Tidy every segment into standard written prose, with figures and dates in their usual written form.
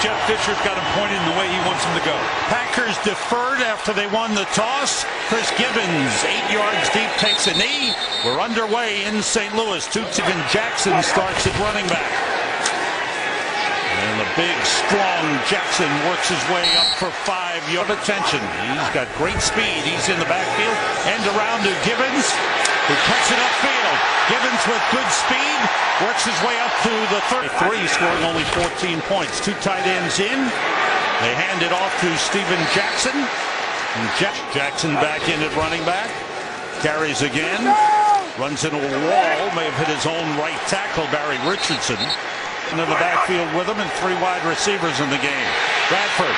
Jeff Fisher's got him pointed in the way he wants him to go. Packers deferred after they won the toss. Chris Gibbons, 8 yards deep, takes a knee. We're underway in St. Louis. Steven Jackson starts at running back. And the big, strong Jackson works his way up for 5 yards. Attention. He's got great speed. He's in the backfield. End around to Gibbons, who cuts it upfield. Gibbons with good speed works his way up to the 33, scoring only 14 points. 2 tight ends in. They hand it off to Steven Jackson. And Jackson back in at running back. Carries again. Runs into a wall. May have hit his own right tackle, Barry Richardson. Into the backfield with him and 3 wide receivers in the game. Bradford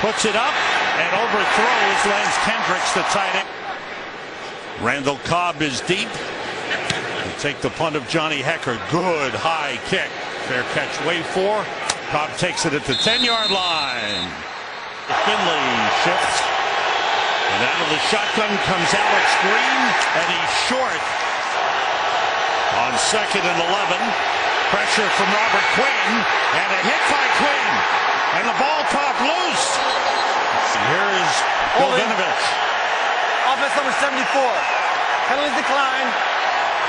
puts it up and overthrows Lance Kendricks, the tight end. Randall Cobb is deep. They take the punt of Johnny Hecker. Good high kick. Fair catch, wave 4. Cobb takes it at the 10-yard line. Finley shifts. And out of the shotgun comes Alex Green, and he's short on 2nd and 11. Pressure from Robert Quinn, and a hit by Quinn, and the ball caught loose. Here is Goldinovich. Offense number 74. Penalties decline.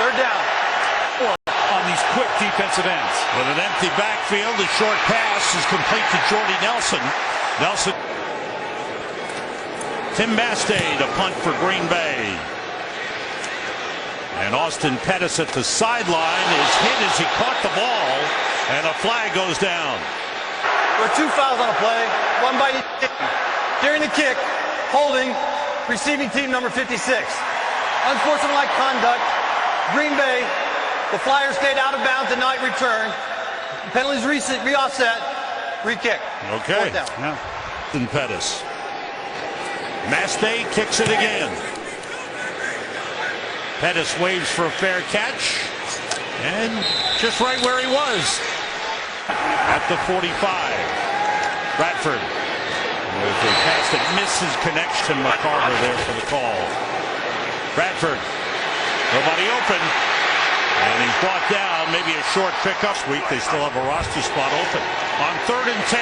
3rd down. On these quick defensive ends. With an empty backfield, the short pass is complete to Jordy Nelson. Tim Mastay to punt for Green Bay. And Austin Pettis at the sideline is hit as he caught the ball, and a flag goes down. There are 2 fouls on a play. One by each. During the kick, holding, receiving team number 56. Unsportsmanlike conduct. Green Bay, the Flyers stayed out of bounds and not returned. Penalties re-offset, re-kick. Okay. 4th down. Yeah. And Pettis. Mastay kicks it again. Pettis waves for a fair catch, and just right where he was at the 45. Bradford with a pass that misses connection. McCarver there for the call. Bradford, nobody open, and he's brought down. Maybe a short pickup. Week they still have a roster spot open. On 3rd and 10,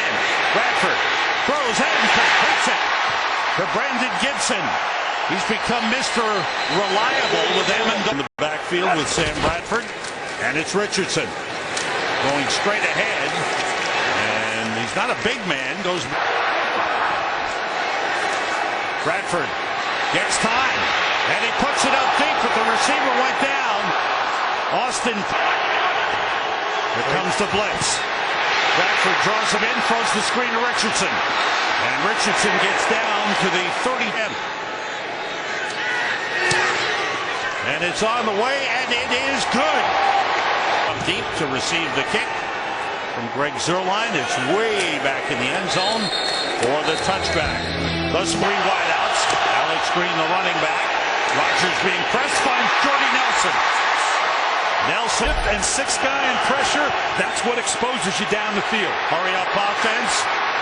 Bradford throws and completes it to Brandon Gibson. He's become Mr. Reliable with Ammon in the backfield with Sam Bradford. And it's Richardson going straight ahead. And he's not a big man. Goes. Bradford gets time. And he puts it up deep, but the receiver went down. Austin. Here comes the blitz. Bradford draws him in, throws the screen to Richardson. And Richardson gets down to the 30. And it's on the way, and it is good. Deep to receive the kick from Greg Zuerlein. It's way back in the end zone for the touchback. Thus 3 wideouts. Alex Green, the running back. Rodgers being pressed, finds Jordy Nelson. Nelson And 6 guy in pressure, that's what exposes you down the field. Hurry up offense.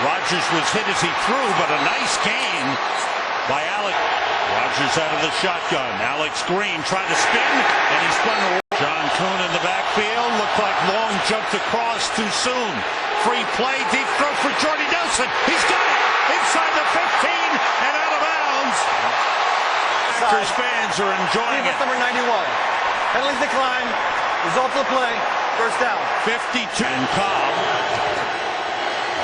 Rodgers was hit as he threw, but a nice gain by Alex. Rodgers out of the shotgun. Alex Green tried to spin, and he spun away. John Kuhn in the backfield. Looked like long jumped across too soon. Free play, deep throw for Jordy Nelson. He's got it inside the 15 and out of bounds. Packers fans are enjoying it. Number 91. Penalties decline. Result of the play. 1st down. 52. And Cobb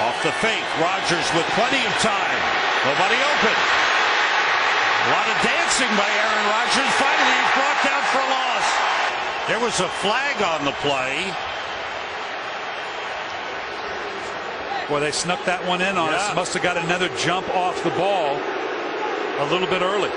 off the fake. Rodgers with plenty of time. Nobody open. A lot of dancing by Aaron Rodgers. Finally, he's brought down for a loss. There was a flag on the play. Boy, they snuck that one in on us. Must have got another jump off the ball a little bit early.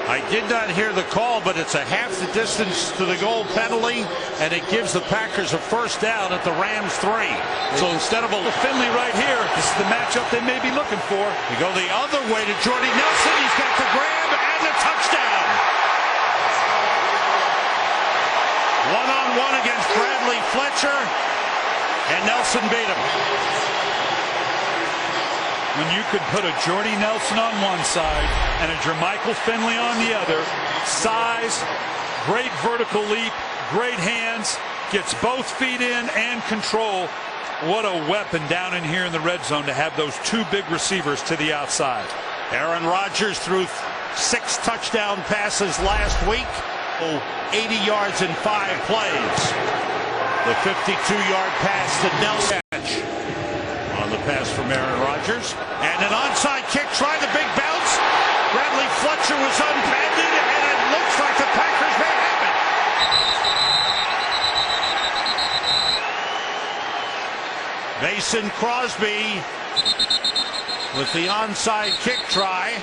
I did not hear the call, but it's a half the distance to the goal penalty, and it gives the Packers a 1st down at the Rams 3. So instead of a Finley right here, this is the matchup they may be looking for. We go the other way to Jordy Nelson. He's got the grab and the touchdown. 1-on-1 against Bradley Fletcher, and Nelson beat him. When you could put a Jordy Nelson on one side and a Jermichael Finley on the other, size, great vertical leap, great hands, gets both feet in and control. What a weapon down in here in the red zone to have those two big receivers to the outside. Aaron Rodgers threw 6 touchdown passes last week. 80 yards in 5 plays. The 52-yard pass to Nelson. On the pass from Aaron Rodgers. And an onside kick, trying the big bounce. Bradley Fletcher was unbended, and it looks like the Packers may have it. Mason Crosby with the onside kick try.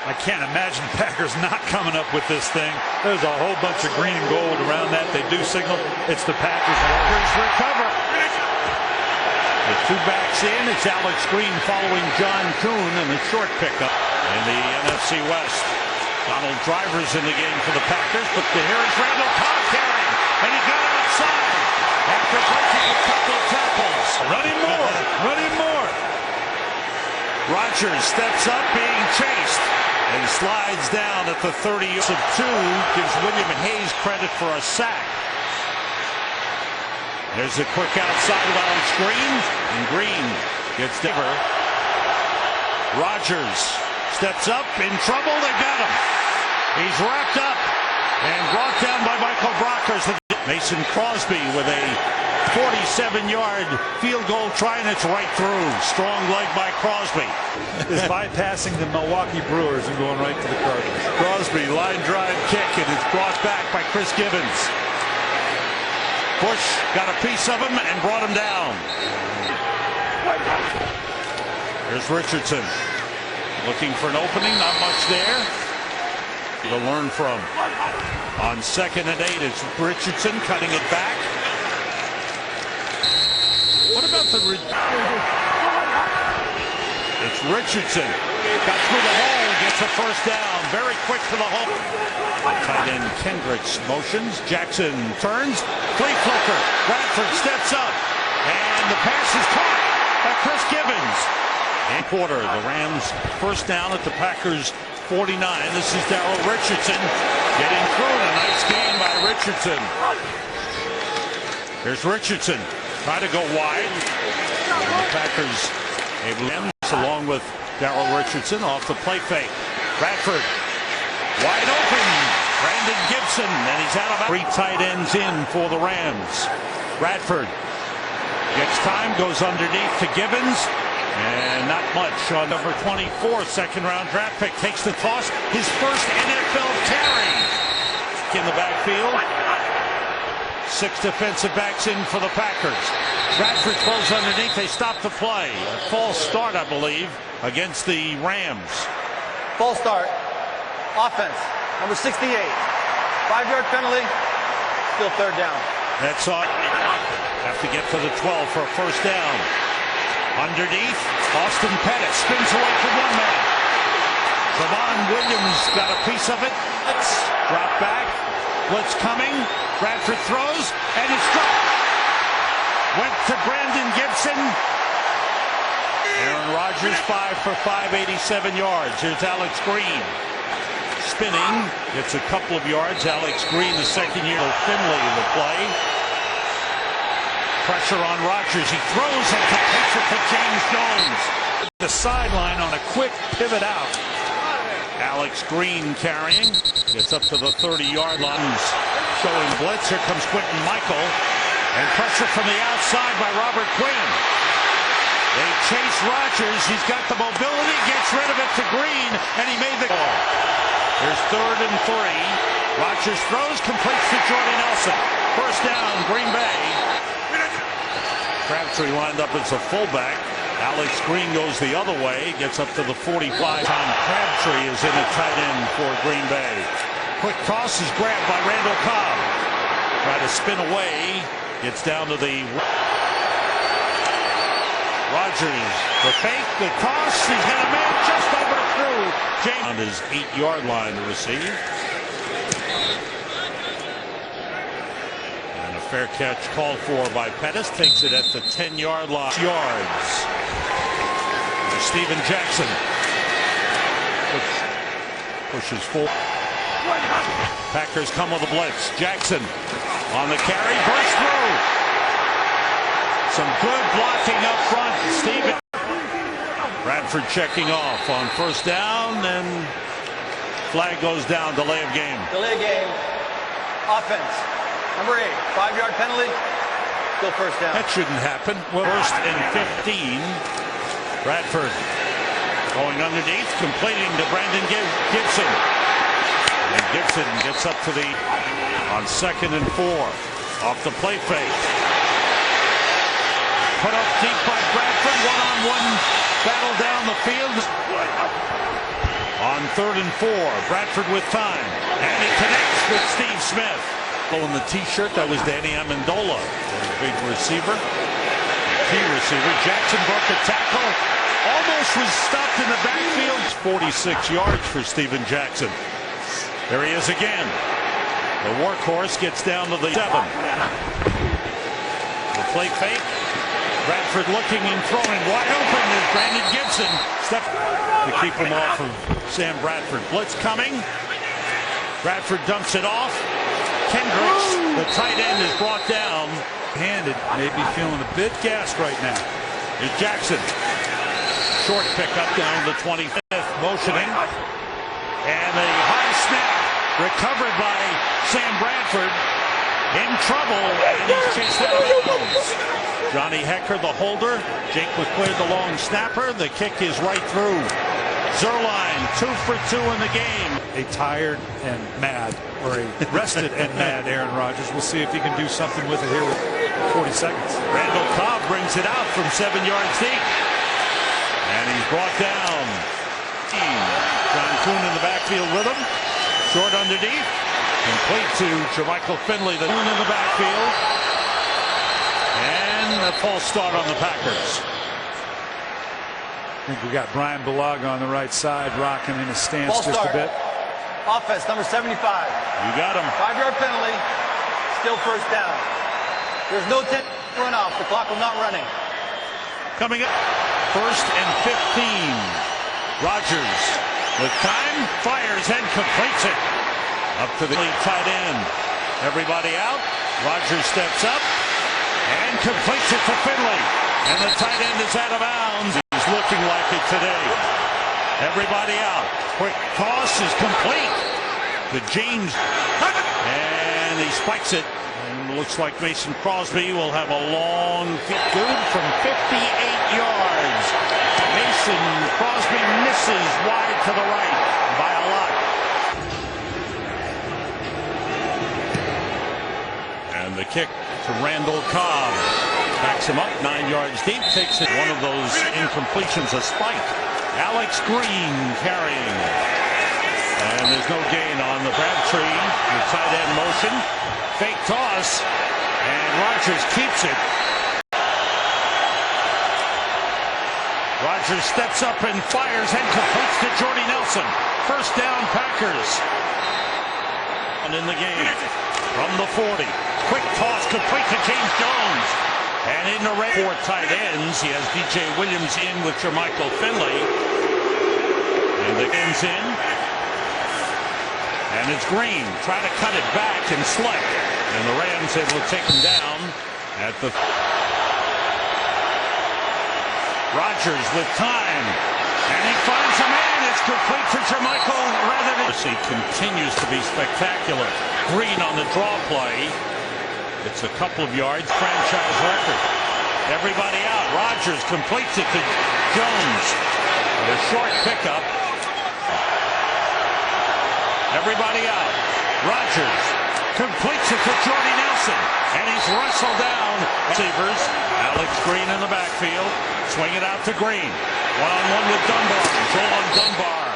I can't imagine Packers not coming up with this thing. There's a whole bunch of green and gold around that. They do signal it's the Packers. Packers recover. The 2 backs in. It's Alex Green following John Kuhn in the short pickup in the NFC West. Donald Driver's in the game for the Packers, but here is Randall Cobb carrying, and he got outside after breaking a couple of tackles. Running more. Running more. Rodgers steps up, being chased, and slides down at the 30 of 2. Gives William Hayes credit for a sack. There's a quick outside of Alex Green, and Green gets Diver. Rodgers steps up, in trouble, they got him. He's wrapped up and brought down by Michael Brockers. Mason Crosby with a 47-yard field goal try, and it's right through. Strong leg by Crosby. Is bypassing the Milwaukee Brewers and going right to the Cardinals. Crosby, line drive kick, and it's brought back by Chris Gibbons. Bush got a piece of him and brought him down. Here's Richardson. Looking for an opening, not much there to learn from. On 2nd and 8, it's Richardson cutting it back. What about the... It's Richardson. Got through the hole, gets a first down. Very quick to the hole. Tight end Kendricks motions. Jackson turns. Flea flicker. Bradford steps up. And the pass is caught by Chris Gibbons. And quarter. The Rams first down at the Packers 49. This is Darrell Richardson getting through. A nice game by Richardson. Here's Richardson. Try to go wide. And the Packers able to along with Darrell Richardson off the play fake. Bradford wide open. Brandon Gibson, and he's out of 3 tight ends in for the Rams. Bradford gets time, goes underneath to Gibbons, and not much on number 24, 2nd-round draft pick. Takes the toss, his first NFL carry in the backfield. 6 defensive backs in for the Packers. Bradford throws underneath. They stop the play. A false start, I believe, against the Rams. False start. Offense. Number 68. 5-yard penalty. Still 3rd down. That's on. Have to get to the 12 for a first down. Underneath. Austin Pettit spins away from one man. Trevon Williams got a piece of it. Let's drop back. Blitz coming. Bradford throws, and it's dropped. Went to Brandon Gibson. Aaron Rodgers 5 for 5, 87 yards. Here's Alex Green. Spinning, gets a couple of yards. Alex Green, the 2nd year of Finley in the play. Pressure on Rodgers. He throws and completes it to James Jones. The sideline on a quick pivot out. Alex Green carrying. Gets up to the 30-yard line. Showing blitz. Here comes Quentin Michael. And pressure from the outside by Robert Quinn. They chase Rodgers. He's got the mobility. Gets rid of it to Green. And he made the ball. Here's 3rd and 3. Rodgers throws. Completes to Jordy Nelson. First down, Green Bay. Crabtree lined up as a fullback. Alex Green goes the other way. Gets up to the 45. Tom Crabtree is in the tight end for Green Bay. Quick toss is grabbed by Randall Cobb. Try to spin away. Gets down to the... Rodgers, the fake, the toss. He's got a man just overthrew James on his 8-yard line to receive. And a fair catch called for by Pettis. Takes it at the 10-yard line. Yards. There's Steven Jackson. Pushes forward. Packers come with a blitz. Jackson on the carry. Burst through. Some good blocking up front. Steven Bradford checking off on first down, and flag goes down. Delay of game. Delay of game. Offense. Number 8. 5-yard penalty. Still first down. That shouldn't happen. First and 15. Bradford going underneath, completing to Brandon Gibson. And Gibson gets up to on 2nd and 4. Off the play fake. Put up deep by Bradford. One-on-one battle down the field. On 3rd and 4. Bradford with time. And he connects with Steve Smith. In the t-shirt, that was Danny Amendola, the big receiver. Key receiver. Jackson broke a tackle. Almost was stopped in the backfield. 46 yards for Steven Jackson. There he is again. The workhorse gets down to the 7. The play fake. Bradford looking and throwing wide open is Brandon Gibson. Step to keep him off of Sam Bradford. Blitz coming. Bradford dumps it off. Kendricks, the tight end, is brought down. Handed, maybe feeling a bit gassed right now. Here's Jackson. Short pickup down to the 25th, motioning. And a high snap recovered by Sam Bradford. In trouble, and he's chased out of bounds. Johnny Hecker, the holder. Jake McClair, the long snapper. The kick is right through. Zerline, 2 for 2 in the game. A tired and mad, or a rested and mad Aaron Rodgers. We'll see if he can do something with it here with 40 seconds. Randall Cobb brings it out from 7 yards deep. And he's brought down. John Kuhn in the backfield with him. Short underneath. Complete to Jermichael Finley, the Kuhn in the backfield. And a false start on the Packers. I think we got Brian Bulaga on the right side, rocking in his stance just a bit. Offense, number 75. You got him. 5-yard penalty. Still first down. There's no 10 run off. The clock will not running. Coming up, 1st and 15. Rodgers with time, fires and completes it. Up to the tight end. Everybody out. Rodgers steps up and completes it to Finley. And the tight end is out of bounds. He's looking like it today. Everybody out. Quick toss is complete to James. And he spikes it. And looks like Mason Crosby will have a long field. Good from 58 yards. Mason Crosby misses wide to the right by a lot. And the kick to Randall Cobb. Backs him up 9 yards deep. Takes it. One of those incompletions, a spike. Alex Green carrying. And there's no gain on the Crabtree. The tight end motion. Fake toss. And Rodgers keeps it. Rodgers steps up and fires and completes to Jordy Nelson. First down, Packers. And in the game from the 40. Quick toss complete to James Jones. And in the red 4 tight ends, he has DJ Williams in with Jermichael Finley. And the ends in. And it's Green. Try to cut it back and Slay. And the Rams able to take him down at the... Rodgers with time. And he finds a man. It's complete to Jermichael rather than... He continues to be spectacular. Green on the draw play. It's a couple of yards. Franchise record. Everybody out. Rodgers completes it to Jones. With a short pickup. Everybody out. Rodgers completes it to Jordy Nelson. And he's wrestled down. Receivers. Alex Green in the backfield. Swing it out to Green. One-on-one with Dunbar. Joel Dunbar.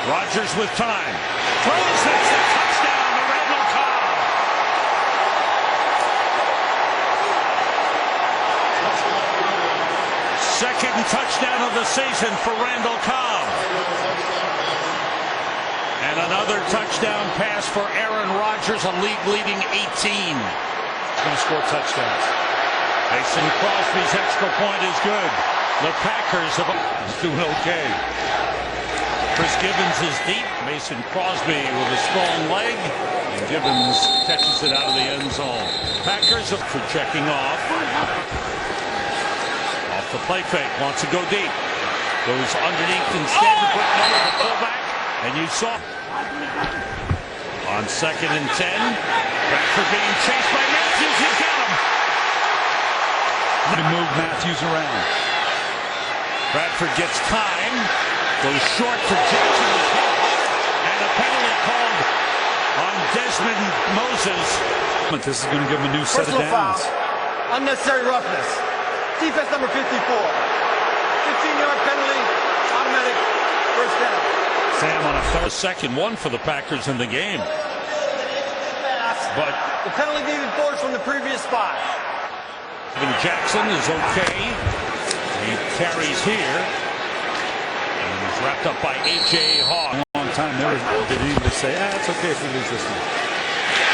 Rodgers with time. Throws. That's a touchdown to Randall Cobb. Second touchdown of the season for Randall Cobb. And another touchdown pass for Aaron Rodgers, a league-leading 18. He's going to score touchdowns. Mason Crosby's extra point is good. The Packers have doing okay. Chris Gibbons is deep. Mason Crosby with a strong leg. And Gibbons catches it out of the end zone. Packers up for checking off. Off the play fake. Wants to go deep. Goes underneath instead. The fullback. And you saw on 2nd and 10. Bradford being chased by Matthews. He's got him. To move Matthews around. Bradford gets time. Goes short for Jackson. And a penalty called on Desmond Moses. This is going to give him a new set of downs. Foul. Unnecessary roughness. Defense number 54. 15-yard penalty. Automatic first down. Sam on a second one for the Packers in the game. But the penalty being enforced from the previous spot. Jackson is okay. He carries here. And he's wrapped up by A.J. Hawk. Long time never did he even say, it's okay if we lose this one.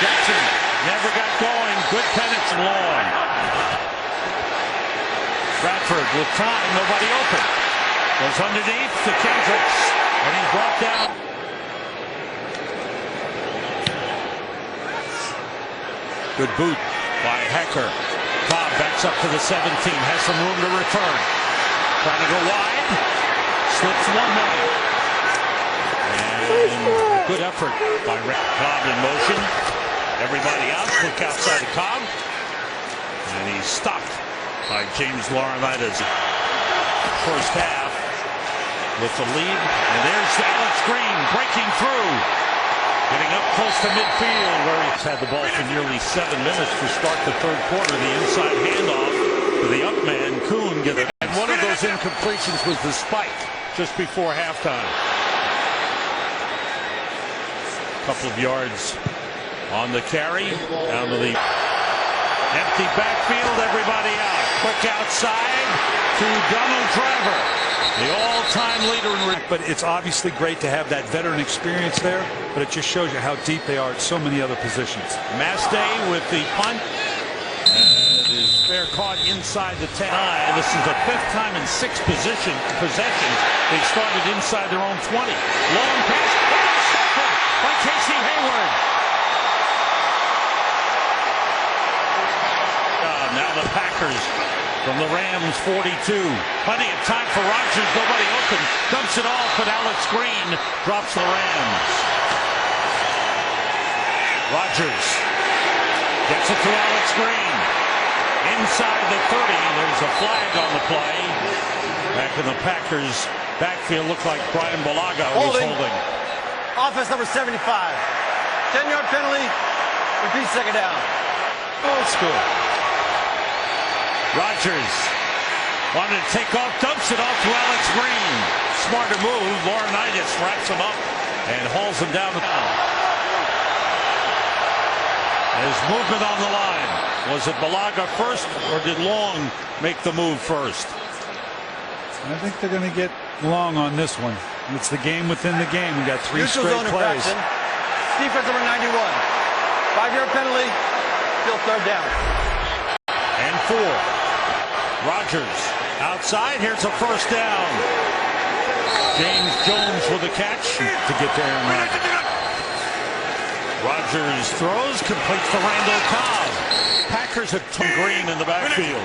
Jackson never got going. Good penalty long. Bradford with time, nobody open. Goes underneath to Kendricks. And he's brought down. Good boot by Hecker. Cobb backs up to the 17. Has some room to return. Trying to go wide. Slips one man. And good effort by Cobb in motion. Everybody out. Quick outside of Cobb. And he's stopped by James Laurinaitis. First half with the lead. And there's Alex Green breaking through. Getting up close to midfield where he's had the ball for nearly 7 minutes to start the third quarter. The inside handoff to the up man, Kuhn. And one of those incompletions was the spike just before halftime. Couple of yards on the carry. Down to the empty backfield. Everybody out. Quick outside to Donald Driver. The all-time leader in. But it's obviously great to have that veteran experience there, but it just shows you how deep they are at so many other positions. Mastay with the punt. And it is fair caught inside the 10. This is the 5th time in 6 possessions they started inside their own 20. Long pass. Intercepted by Casey Hayward. Now the Packers from the Rams 42. Plenty of time for Rodgers. Nobody open. Dumps it off, but Alex Green drops the Rams. Rodgers gets it to Alex Green. Inside the 30. There's a flag on the play. Back in the Packers backfield. Looked like Brian Bulaga was holding. Offense number 75. 10-yard penalty. Repeat second down. Old school. Rodgers wanted to take off, dumps it off to Alex Green. Smarter move. Laurinaitis wraps him up and hauls him down. There's movement on the line. Was it Bulaga first, or did Long make the move first? I think they're going to get Long on this one. It's the game within the game. We got 3 straight plays. Defense number 91. 5-yard penalty. Still third down. And 4. Rodgers outside. Here's a first down. James Jones with a catch to get to Aaron Rodgers. Rodgers throws, completes to Randall Cobb. Packers have Tom Green in the backfield.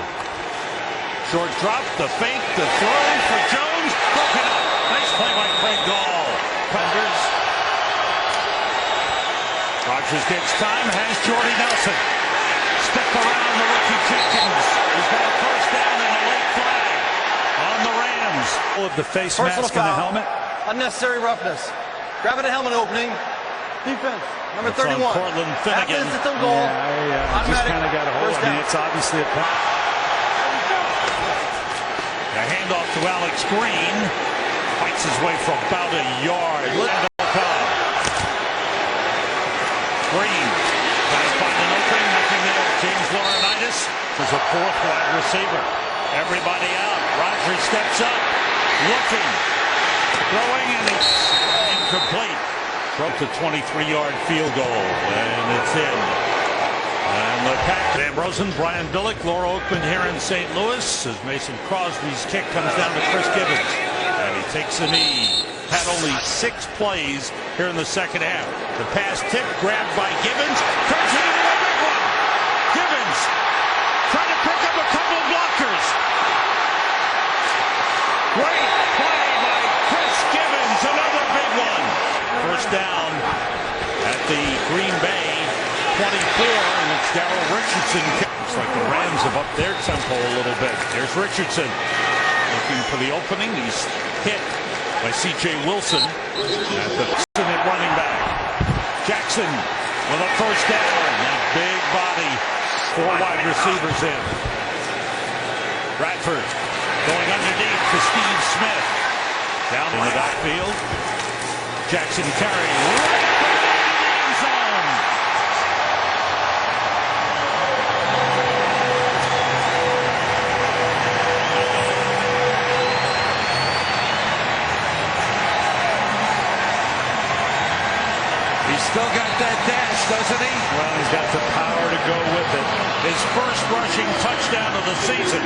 Short drop, the fake, the throw for Jones. Broken up. Nice play by Craig Gall. Condensed. Rodgers gets time, has Jordy Nelson. Step around the rookie Jenkins. He's got a first down and a late flag on the Rams. Of the face mask and the helmet. Unnecessary roughness. Grabbing a helmet opening. Defense number 31. On Portland Finnegan. Goal. Yeah, just kind of got a hold. I mean, it's obviously a pass. A handoff to Alex Green. Fights his way for about a yard. Green trying to find an opening. Nothing there. James Laurinaitis was a 4th wide receiver. Everybody out. Rodgers steps up. Looking. Throwing, and it's incomplete. Broke the 23-yard field goal, and it's in. And the Packers. Sam Rosen, Brian Billick, Laura Oakman here in St. Louis as Mason Crosby's kick comes down to Chris Gibbons. And he takes a knee. Had only 6 plays here in the second half. The pass tip grabbed by Gibbons. Turns it into a big one. Gibbons trying to pick up a couple of blockers. Great play by Chris Gibbons. Another big one. First down at the Green Bay 24. And it's Darrell Richardson. Looks like the Rams have upped their tempo a little bit. There's Richardson looking for the opening. He's hit by C.J. Wilson at the running back. Jackson with a first down. That big body, 4 wide receivers in. Bradford going underneath to Steve Smith. Down in the backfield. Jackson carrying right to the end zone. He's still got that dash, doesn't he? Well, he's got the power to go with it. His first rushing touchdown of the season.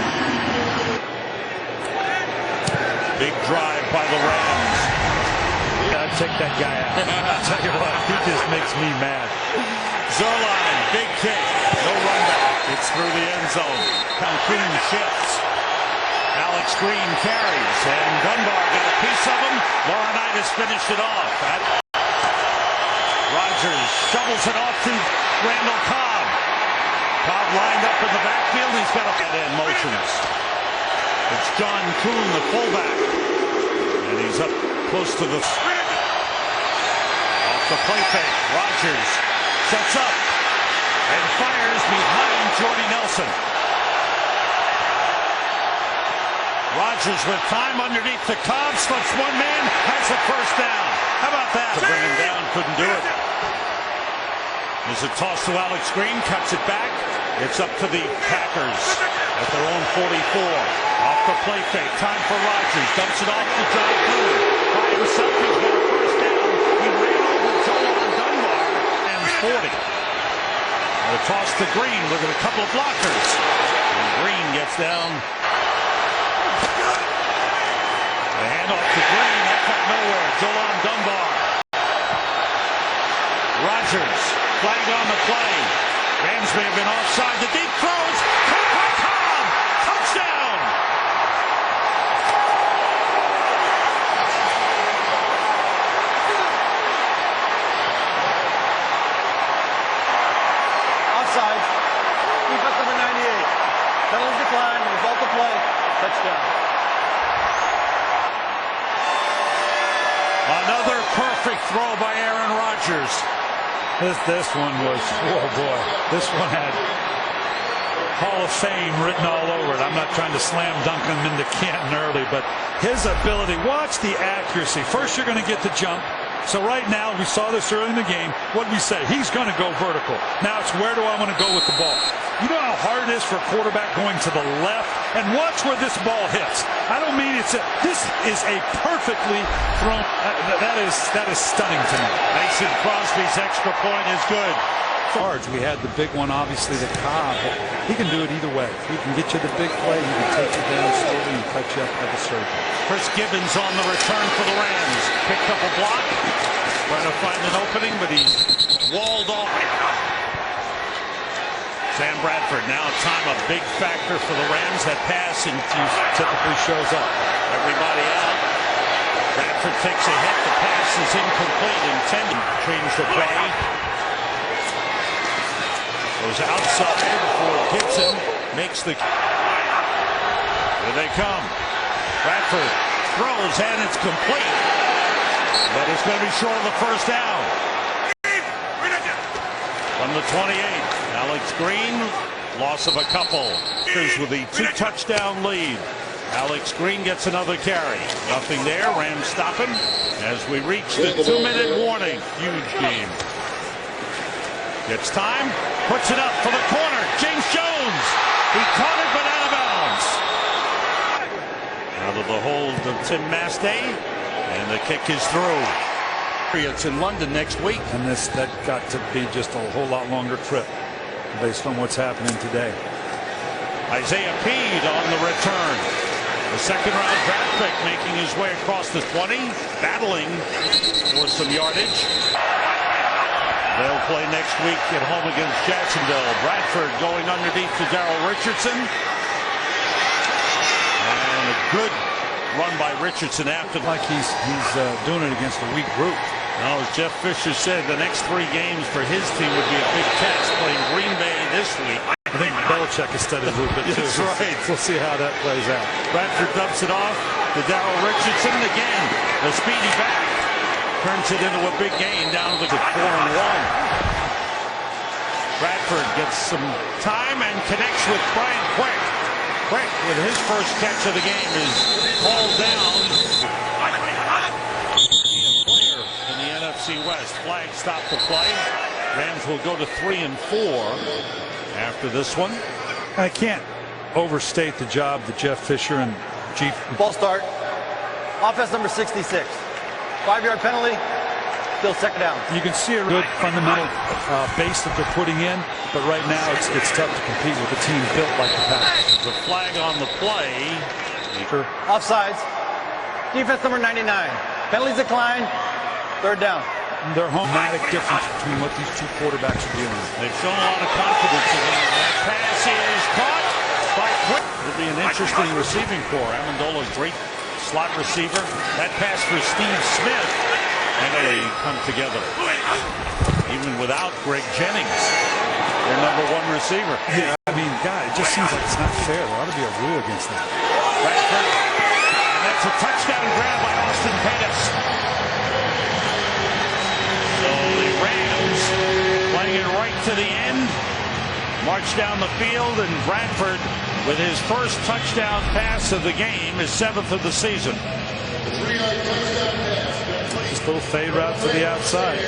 Big drive by the Rams. I'd take that guy out. I'll tell you what, he just makes me mad. Zerline, big kick. No run back. It's through the end zone. Cancun shifts. Alex Green carries, and Dunbar got a piece of him. Laurinaitis finished it off. Rodgers shovels it off to Randall Cobb. Cobb lined up in the backfield. He's got a end motions. It's John Kuhn, the fullback. And he's up close to the... Off the play fake. Rodgers sets up and fires behind Jordy Nelson. Rodgers with time underneath the Cobb. Slips one man. Has the first down. How about that? To bring him down. Couldn't do it. There's a toss to Alex Green. Cuts it back. It's up to the Packers at their own 44. Off the play fake. Time for Rodgers. Dumps it off to John Kuhn. By himself, he's got a first down. He ran over Joel Dunbar. And 40. The toss to Green. Look at a couple of blockers. And Green gets down. The handoff to Green. That got nowhere. Joel Dunbar. Rodgers. Flagged on the play. Rams may have been offside. The deep throws. Caught by Cobb. Touchdown. Offside. Defense number 98. Penalty decline. Result of play. Touchdown. Another perfect throw by Aaron Rodgers. This one was, oh boy, this one had Hall of Fame written all over it. I'm not trying to slam dunk him into Canton early, but his ability, watch the accuracy. First, you're going to get the jump. So right now, we saw this early in the game. What did we say? He's going to go vertical. Now it's where do I want to go with the ball? You know how hard it is for a quarterback going to the left? And watch where this ball hits. I don't mean this is a perfectly thrown. That is stunning to me. Mason Crosby's extra point is good. We had the big one, obviously, the Cobb. He can do it either way. He can get you the big play. He can take you down slowly and cut you up like a surgeon. Chris Gibbons on the return for the Rams. Picked up a block. Trying to find an opening, but he's walled off. Sam Bradford, now time a big factor for the Rams. That pass typically shows up. Everybody out. Bradford takes a hit. The pass is incomplete. Intended to change the play. Goes outside for Gibson. Makes the... Here they come. Bradford throws and it's complete. But it's going to be short of the first down. From the 28. Alex Green, loss of a couple. With the 2-touchdown lead. Alex Green gets another carry. Nothing there. Rams stop him as we reach the 2-minute warning. Huge game. Gets time. Puts it up for the corner. James Jones. He caught it but out of bounds. Out of the hold of Tim Mastay. And the kick is through. It's in London next week. And that got to be just a whole lot longer trip based on what's happening today. Isaiah Peed on the return. The second-round draft pick making his way across the 20, battling for some yardage. They'll play next week at home against Jacksonville. Bradford going underneath to Daryl Richardson. And a good run by Richardson after. Like he's doing it against a weak group. Now, as Jeff Fisher said, the next 3 games for his team would be a big test, playing Green Bay this week. I think Belichick has studied a little bit too. That's right. We'll see how that plays out. Bradford dumps it off to Daryl Richardson again. The speedy back turns it into a big gain down to 4-1. Bradford gets some time and connects with Brian Quick. Quick, with his first catch of the game, is hauled down. Player in the NFC West. Flag stop the play. Rams will go to 3-4 after this one. I can't overstate the job that Jeff Fisher and Chief. Ball start. Offense number 66. 5-yard penalty. Still second down. You can see a good fundamental base that they're putting in, but right now it's tough to compete with a team built like the Packers. The flag on the play. Offsides. Defense number 99. Penalties decline. Third down. Their dramatic difference between what these two quarterbacks are dealing with. They've shown a lot of confidence in him. That pass is caught by Quick. It'll be an interesting receiving corps. Amendola, great slot receiver. That pass for Steve Smith. And they come together. Even without Greg Jennings, their #1 receiver. Yeah, I mean, God, it just seems like it's not fair. There ought to be a rule against that. Bradford. And that's a touchdown grab by Austin Pettis. So the Rams playing it right to the end. March down the field, and Bradford with his first touchdown pass of the game, his 7th of the season. Just a little fade route to the outside.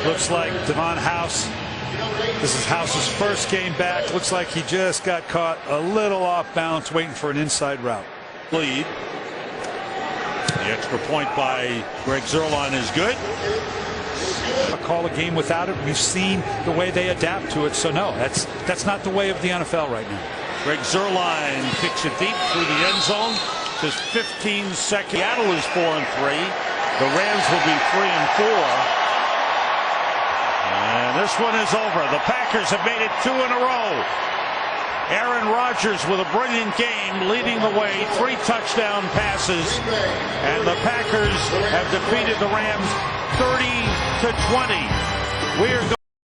Looks like Devon House. This is House's first game back. Looks like he just got caught a little off balance waiting for an inside route. Lead. The extra point by Greg Zuerlein is good. Call a game without it. We've seen the way they adapt to it. So no, that's not the way of the NFL right now. Greg Zuerlein kicks it deep through the end zone. Just 15 seconds. Seattle is 4-3. The Rams will be 3-4. And this one is over. The Packers have made it 2 in a row. Aaron Rodgers with a brilliant game, leading the way, 3 touchdown passes, and the Packers have defeated the Rams 30-20. We are